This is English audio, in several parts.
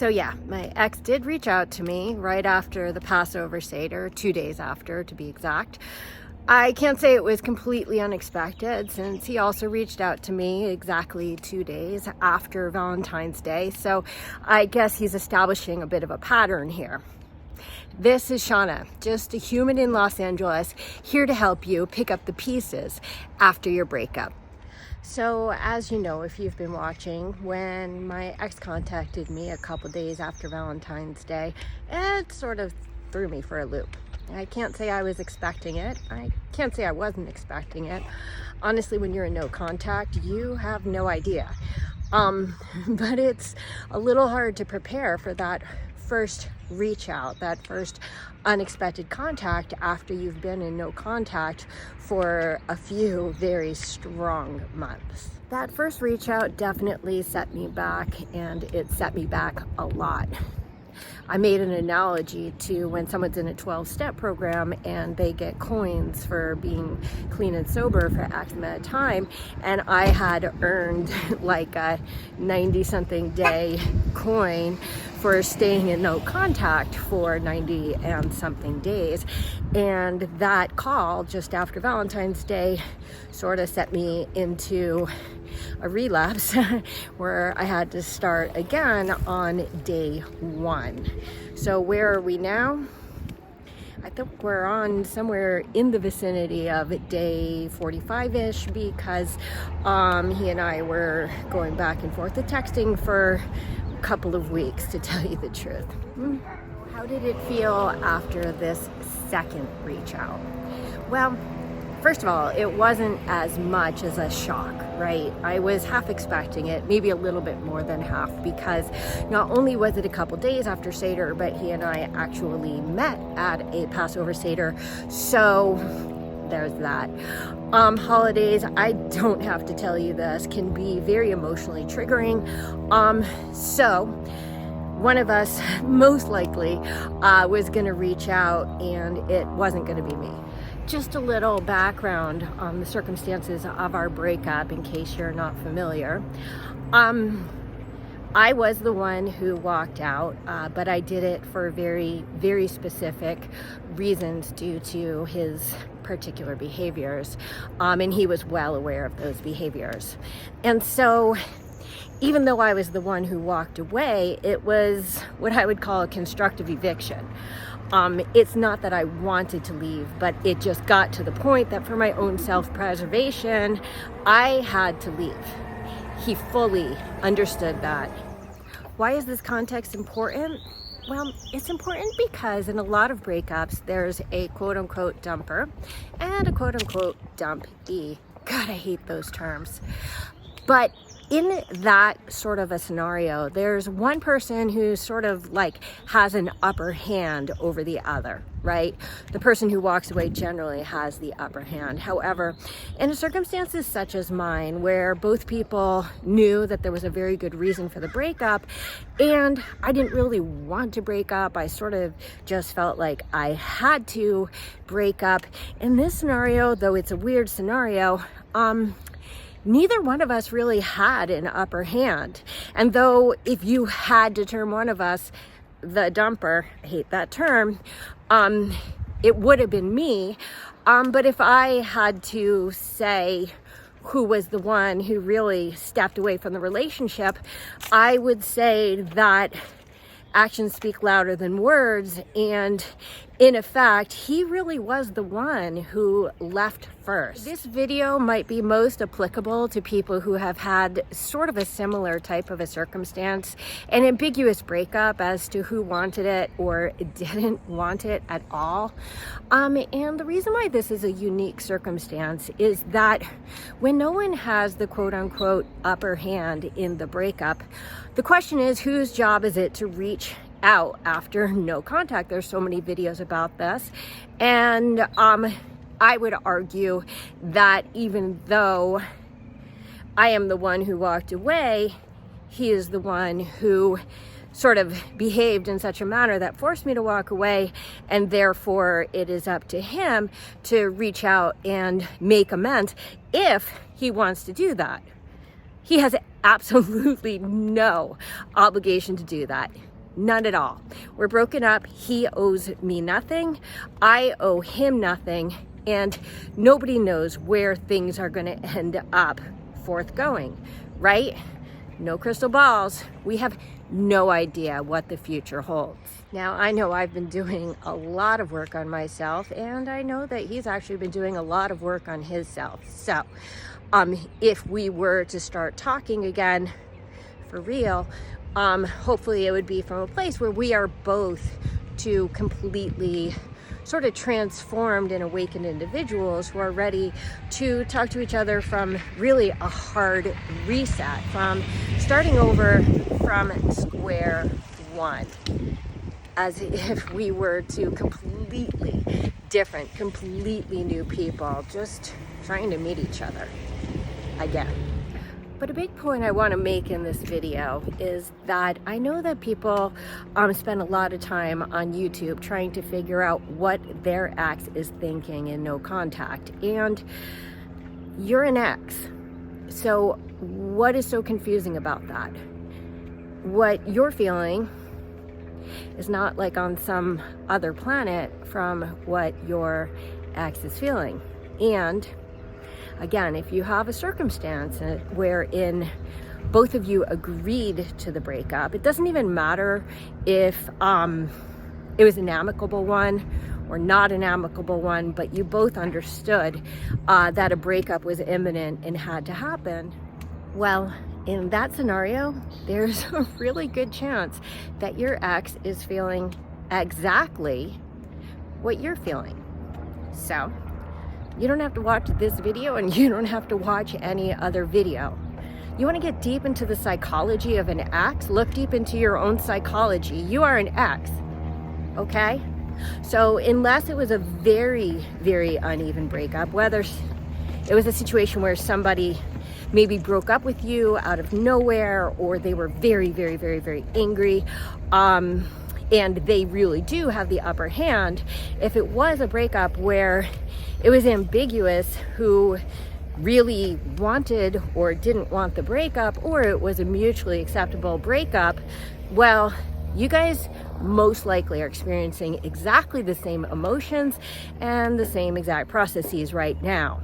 So yeah, my ex did reach out to me right after the Passover Seder, 2 days after to be exact. I can't say it was completely unexpected, since he also reached out to me exactly 2 days after Valentine's Day. So I guess he's establishing a bit of a pattern here. This is Shana, just a human in Los Angeles, here to help you pick up the pieces after your breakup. So as you know, if you've been watching, when my ex contacted me a couple days after Valentine's Day, it sort of threw me for a loop. I can't say I was expecting it. I can't say I wasn't expecting it. Honestly, when you're in no contact, you have no idea. But it's a little hard to prepare for that first reach out, that first unexpected contact after you've been in no contact for a few very strong months. That first reach out definitely set me back, and it set me back a lot. I made an analogy to when someone's in a 12-step program and they get coins for being clean and sober for X amount of time, and I had earned like a 90-something day coin for staying in no contact for 90 and something days. And that call just after Valentine's Day sort of set me into a relapse where I had to start again on day one. So where are we now? I think we're on somewhere in the vicinity of day 45-ish, because he and I were going back and forth with texting for a couple of weeks, to tell you the truth. How did it feel after this second reach out? Well, first of all, it wasn't as much as a shock, right? I was half expecting it, maybe a little bit more than half, because not only was it a couple days after Seder, but he and I actually met at a Passover Seder. So there's that. Holidays, I don't have to tell you this, can be very emotionally triggering. So one of us most likely was going to reach out, and it wasn't going to be me. Just a little background on the circumstances of our breakup, in case you're not familiar. I was the one who walked out, but I did it for very, very specific reasons due to his particular behaviors, and he was well aware of those behaviors. And so even though I was the one who walked away, it was what I would call a constructive eviction. It's not that I wanted to leave, but it just got to the point that for my own self-preservation, I had to leave. He fully understood that. Why is this context important? Well, it's important because in a lot of breakups, there's a quote-unquote dumper and a quote-unquote dumpee. God, I hate those terms. But in that sort of a scenario, there's one person who sort of like has an upper hand over the other, right? The person who walks away generally has the upper hand. However, in circumstances such as mine, where both people knew that there was a very good reason for the breakup, and I didn't really want to break up, I sort of just felt like I had to break up. In this scenario, though it's a weird scenario, neither one of us really had an upper hand. And though if you had to term one of us the dumper, I hate that term, it would have been me. But if I had to say who was the one who really stepped away from the relationship, I would say that actions speak louder than words, and in effect, he really was the one who left first. This video might be most applicable to people who have had sort of a similar type of a circumstance, an ambiguous breakup as to who wanted it or didn't want it at all. And the reason why this is a unique circumstance is that when no one has the quote-unquote upper hand in the breakup, the question is, whose job is it to reach out after no contact? There's so many videos about this, and I would argue that even though I am the one who walked away, he is the one who sort of behaved in such a manner that forced me to walk away, and therefore it is up to him to reach out and make amends if he wants to do that. He has absolutely no obligation to do that. None at all. We're broken up. He owes me nothing. I owe him nothing. And nobody knows where things are going to end up forthgoing, right? No crystal balls. We have no idea what the future holds. Now, I know I've been doing a lot of work on myself, and I know that he's actually been doing a lot of work on his self. So, if we were to start talking again for real, hopefully it would be from a place where we are both two completely sort of transformed and awakened individuals who are ready to talk to each other from really a hard reset, from starting over from square one, as if we were two completely different, completely new people, just trying to meet each other again. But a big point I want to make in this video is that I know that people spend a lot of time on YouTube trying to figure out what their ex is thinking in no contact. And you're an ex. So what is so confusing about that? What you're feeling is not like on some other planet from what your ex is feeling. And again, if you have a circumstance wherein both of you agreed to the breakup, it doesn't even matter if it was an amicable one or not an amicable one, but you both understood that a breakup was imminent and had to happen. Well, in that scenario, there's a really good chance that your ex is feeling exactly what you're feeling. So, you don't have to watch this video, and you don't have to watch any other video. You want to get deep into the psychology of an ex? Look deep into your own psychology. You are an ex, okay? So unless it was a very, very uneven breakup, whether it was a situation where somebody maybe broke up with you out of nowhere, or they were very, very, very, very angry, and they really do have the upper hand. If it was a breakup where it was ambiguous who really wanted or didn't want the breakup, or it was a mutually acceptable breakup, well, you guys most likely are experiencing exactly the same emotions and the same exact processes right now.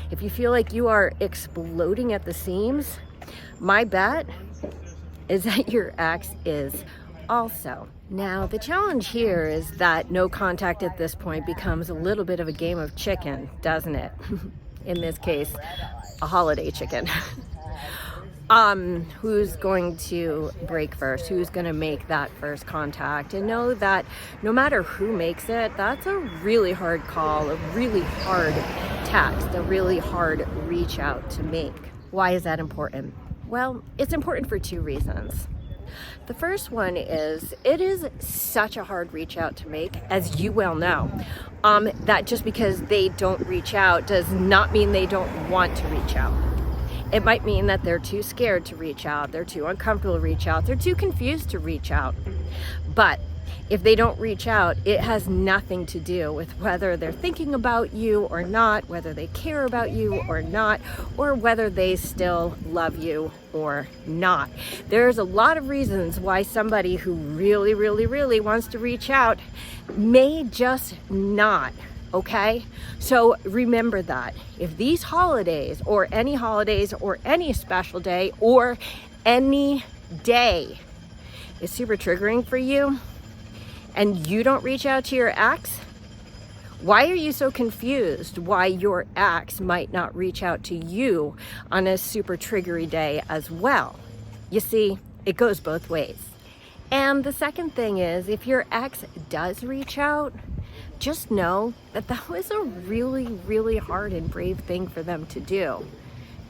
If you feel like you are exploding at the seams, my bet is that your ex is also. Now, the challenge here is that no contact at this point becomes a little bit of a game of chicken, doesn't it? In this case, a holiday chicken. Who's going to break first? Who's going to make that first contact? And know that no matter who makes it, that's a really hard call, a really hard text, a really hard reach out to make. Why is that important? Well, it's important for two reasons. The first one is it is such a hard reach out to make, as you well know, that just because they don't reach out does not mean they don't want to reach out. It might mean that they're too scared to reach out, they're too uncomfortable to reach out, they're too confused to reach out. But if they don't reach out, it has nothing to do with whether they're thinking about you or not, whether they care about you or not, or whether they still love you or not. There's a lot of reasons why somebody who really, really, really wants to reach out may just not. Okay? So remember that if these holidays or any special day or any day is super triggering for you, and you don't reach out to your ex, why are you so confused why your ex might not reach out to you on a super triggery day as well? You see, it goes both ways. And the second thing is, if your ex does reach out, just know that that was a really, really hard and brave thing for them to do.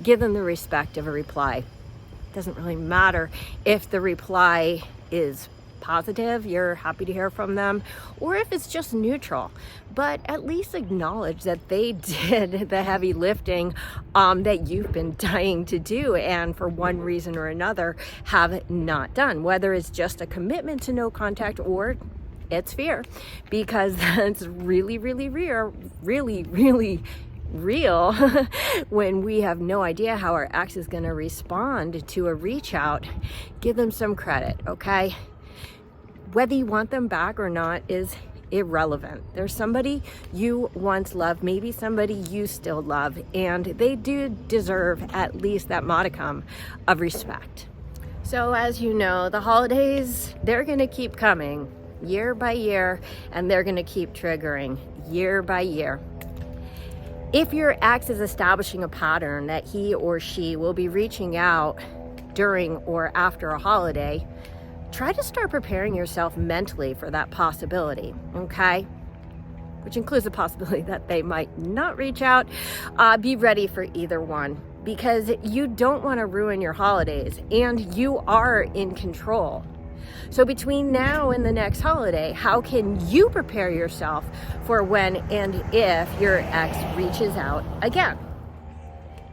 Give them the respect of a reply. It doesn't really matter if the reply is positive, you're happy to hear from them, or if it's just neutral, but at least acknowledge that they did the heavy lifting that you've been dying to do, and for one reason or another have not done, whether it's just a commitment to no contact or it's fear, because that's really, really real, real when we have no idea how our ex is going to respond to a reach out. Give them some credit, okay? whether you want them back or not is irrelevant. There's somebody you once loved, maybe somebody you still love, and they do deserve at least that modicum of respect. So as you know, the holidays, they're going to keep coming year by year, and they're going to keep triggering year by year. If your ex is establishing a pattern that he or she will be reaching out during or after a holiday, try to start preparing yourself mentally for that possibility, okay? Which includes the possibility that they might not reach out. Be ready for either one, because you don't want to ruin your holidays, and you are in control. So between now and the next holiday, how can you prepare yourself for when and if your ex reaches out again?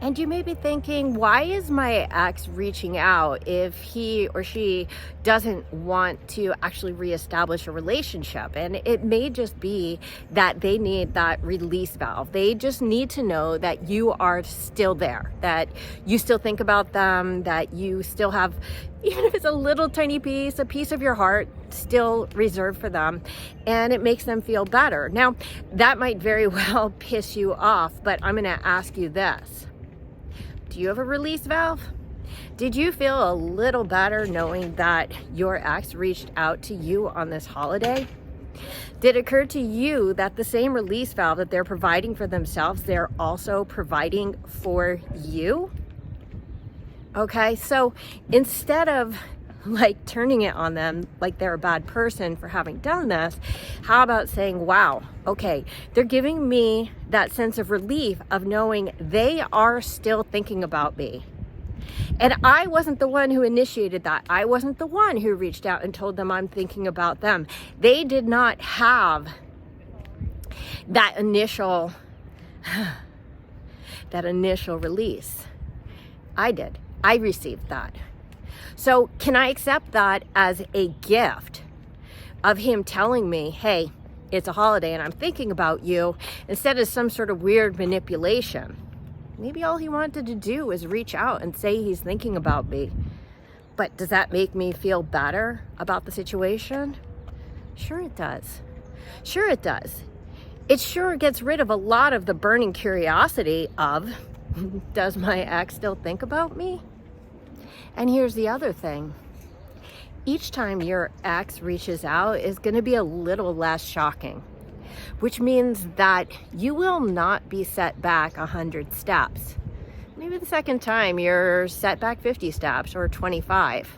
And you may be thinking, why is my ex reaching out if he or she doesn't want to actually reestablish a relationship? And it may just be that they need that release valve. They just need to know that you are still there, that you still think about them, that you still have, even if it's a little tiny piece, a piece of your heart still reserved for them, and it makes them feel better. Now, that might very well piss you off, but I'm going to ask you this. Do you have a release valve? Did you feel a little better knowing that your ex reached out to you on this holiday? Did it occur to you that the same release valve that they're providing for themselves, they're also providing for you? Okay, so instead of like turning it on them like they're a bad person for having done this, how about saying, wow, okay, they're giving me that sense of relief of knowing they are still thinking about me. And I wasn't the one who initiated that. I wasn't the one who reached out and told them I'm thinking about them. They did not have that initial release. I did. I received that. So can I accept that as a gift of him telling me, hey, it's a holiday and I'm thinking about you, instead of some sort of weird manipulation? Maybe all he wanted to do was reach out and say he's thinking about me. But does that make me feel better about the situation? Sure it does. Sure it does. It sure gets rid of a lot of the burning curiosity of, does my ex still think about me? And here's the other thing. Each time your ex reaches out is going to be a little less shocking, which means that you will not be set back 100 steps. Maybe the second time you're set back 50 steps or 25.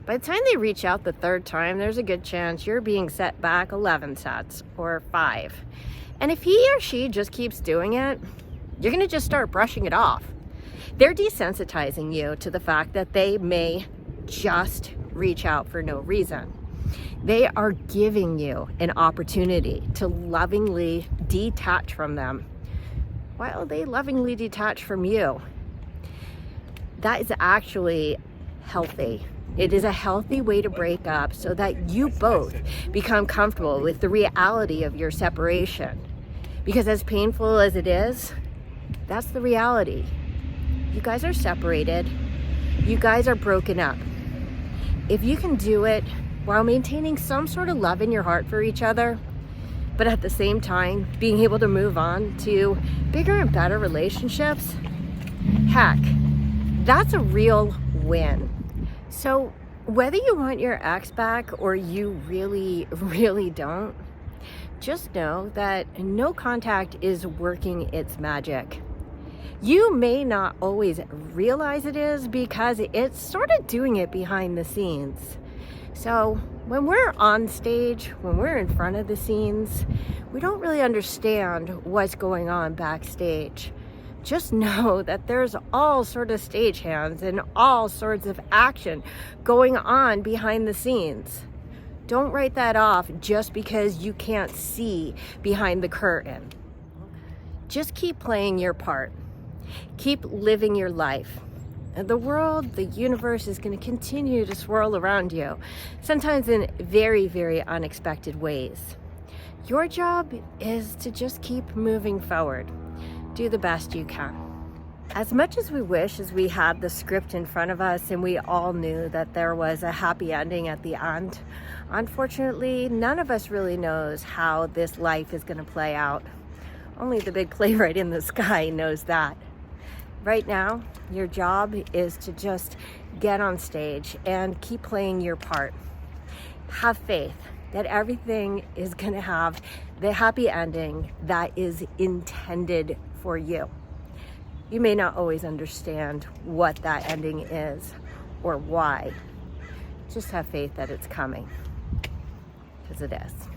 By the time they reach out the third time, there's a good chance you're being set back 11 sets or 5. And if he or she just keeps doing it, you're going to just start brushing it off. They're desensitizing you to the fact that they may just reach out for no reason. They are giving you an opportunity to lovingly detach from them while they lovingly detach from you. That is actually healthy. It is a healthy way to break up so that you both become comfortable with the reality of your separation. Because as painful as it is, that's the reality. You guys are separated. You guys are broken up. If you can do it while maintaining some sort of love in your heart for each other, but at the same time being able to move on to bigger and better relationships, heck, that's a real win. So whether you want your ex back or you really, really don't, just know that no contact is working its magic. You may not always realize it is because it's sort of doing it behind the scenes. So when we're on stage, when we're in front of the scenes, we don't really understand what's going on backstage. Just know that there's all sorts of stagehands and all sorts of action going on behind the scenes. Don't write that off just because you can't see behind the curtain. Just keep playing your part. Keep living your life. And the world, the universe is going to continue to swirl around you, sometimes in very, very unexpected ways. Your job is to just keep moving forward. Do the best you can. As much as we wish as we had the script in front of us and we all knew that there was a happy ending at the end, unfortunately, none of us really knows how this life is going to play out. Only the big playwright in the sky knows that. Right now, your job is to just get on stage and keep playing your part. Have faith that everything is going to have the happy ending that is intended for you. You may not always understand what that ending is or why. Just have faith that it's coming, because it is.